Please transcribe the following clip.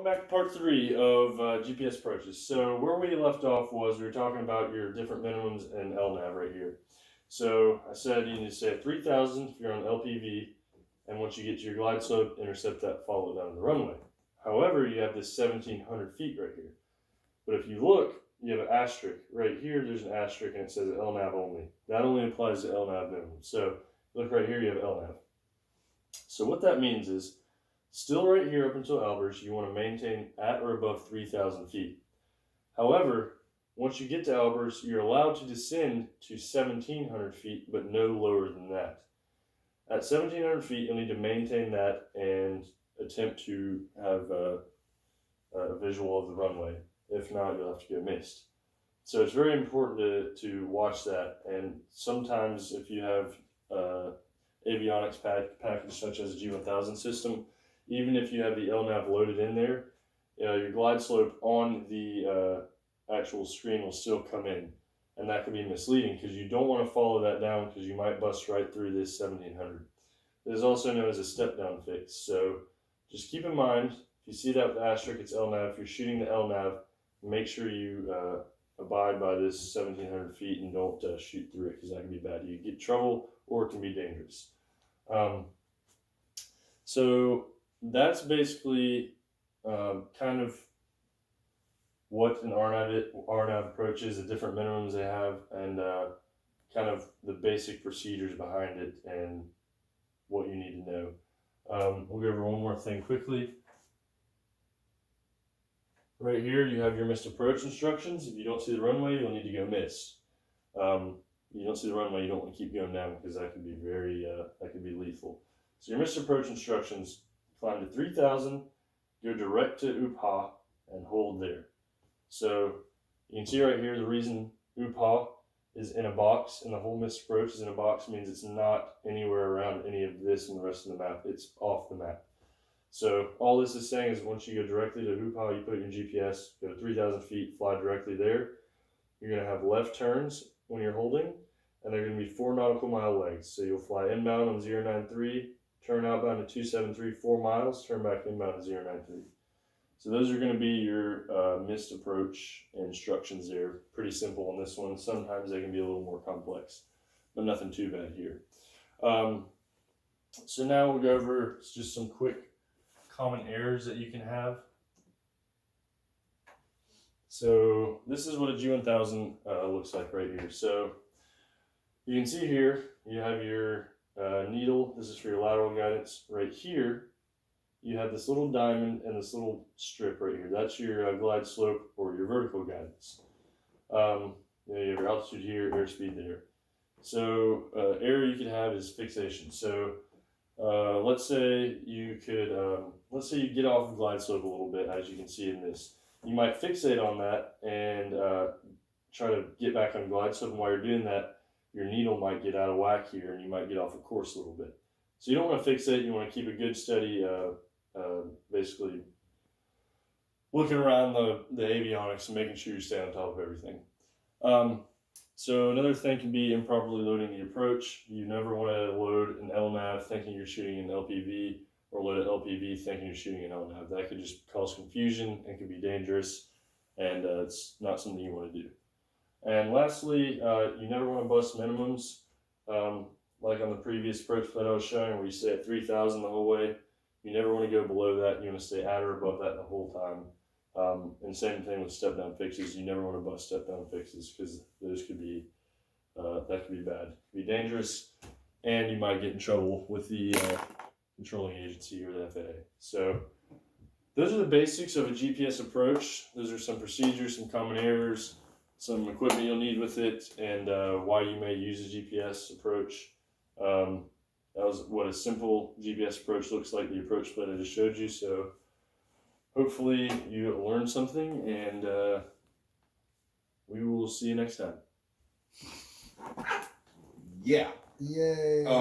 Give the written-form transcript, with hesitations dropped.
welcome back to part 3 of GPS approaches. So where we left off was we were talking about your different minimums and LNAV right here. So I said you need to stay at 3,000 if you're on LPV, and once you get to your glide slope, intercept that, follow down the runway. However, you have this 1,700 feet right here. But if you look, you have an asterisk. Right here, there's an asterisk and it says LNAV only. That only applies to LNAV minimum. So look right here, you have LNAV. So what that means is, still right here up until Albers, you want to maintain at or above 3,000 feet. However, once you get to Albers, you're allowed to descend to 1,700 feet, but no lower than that. At 1,700 feet, you'll need to maintain that and attempt to have a visual of the runway. If not, you'll have to get missed. So it's very important to watch that. And sometimes if you have avionics package such as a G1000 system, even if you have the LNAV loaded in there, your glide slope on the actual screen will still come in, and that can be misleading because you don't want to follow that down because you might bust right through this 1,700. It is also known as a step down fix, so just keep in mind, if you see that with the asterisk, it's LNAV. If you're shooting the LNAV, make sure you abide by this 1,700 feet and don't shoot through it because that can be bad. You get trouble or it can be dangerous. So that's basically kind of what an RNAV approach is, the different minimums they have, and kind of the basic procedures behind it and what you need to know. We'll go over one more thing quickly. Right here, you have your missed approach instructions. If you don't see the runway, you'll need to go miss. You don't see the runway, you don't want to keep going down because that could be that could be lethal. So your missed approach instructions: climb to 3,000, go direct to UPA, and hold there. So you can see right here the reason UPA is in a box and the whole missed approach is in a box means it's not anywhere around any of this and the rest of the map. It's off the map. So all this is saying is once you go directly to UPA, you put your GPS, go to 3,000 feet, fly directly there. You're going to have left turns when you're holding, and they're going to be 4 nautical mile legs. So you'll fly inbound on 093, turn outbound to 273, 4 miles, turn back inbound to 093. So those are going to be your missed approach instructions there. Pretty simple on this one. Sometimes they can be a little more complex, but nothing too bad here. So now we'll go over just some quick common errors that you can have. So this is what a G1000 looks like right here. So you can see here, you have your needle. This is for your lateral guidance. Right here, you have this little diamond and this little strip right here. That's your glide slope or your vertical guidance. You have your altitude here, airspeed there. So error you could have is fixation. So let's say you get off of glide slope a little bit, as you can see in this. You might fixate on that and try to get back on glide slope, and while you're doing that, your needle might get out of whack here and you might get off of course a little bit. So you don't want to fixate, you want to keep a good steady, basically looking around the avionics and making sure you stay on top of everything. So another thing can be improperly loading the approach. You never want to load an LNAV thinking you're shooting an LPV, or load an LPV thinking you're shooting an LNAV. That could just cause confusion and can be dangerous, and it's not something you want to do. And lastly, you never want to bust minimums. Like on the previous approach that I was showing where you stay at 3,000 the whole way, you never want to go below that. You want to stay at or above that the whole time. And same thing with step down fixes. You never want to bust step down fixes because those could be that could be bad, could be dangerous, and you might get in trouble with the controlling agency or the FAA. So those are the basics of a GPS approach. Those are some procedures, some common errors, some equipment you'll need with it, and why you may use a GPS approach. That was what a simple GPS approach looks like, the approach split I just showed you. So hopefully you learned something, and we will see you next time. Yeah. Yay.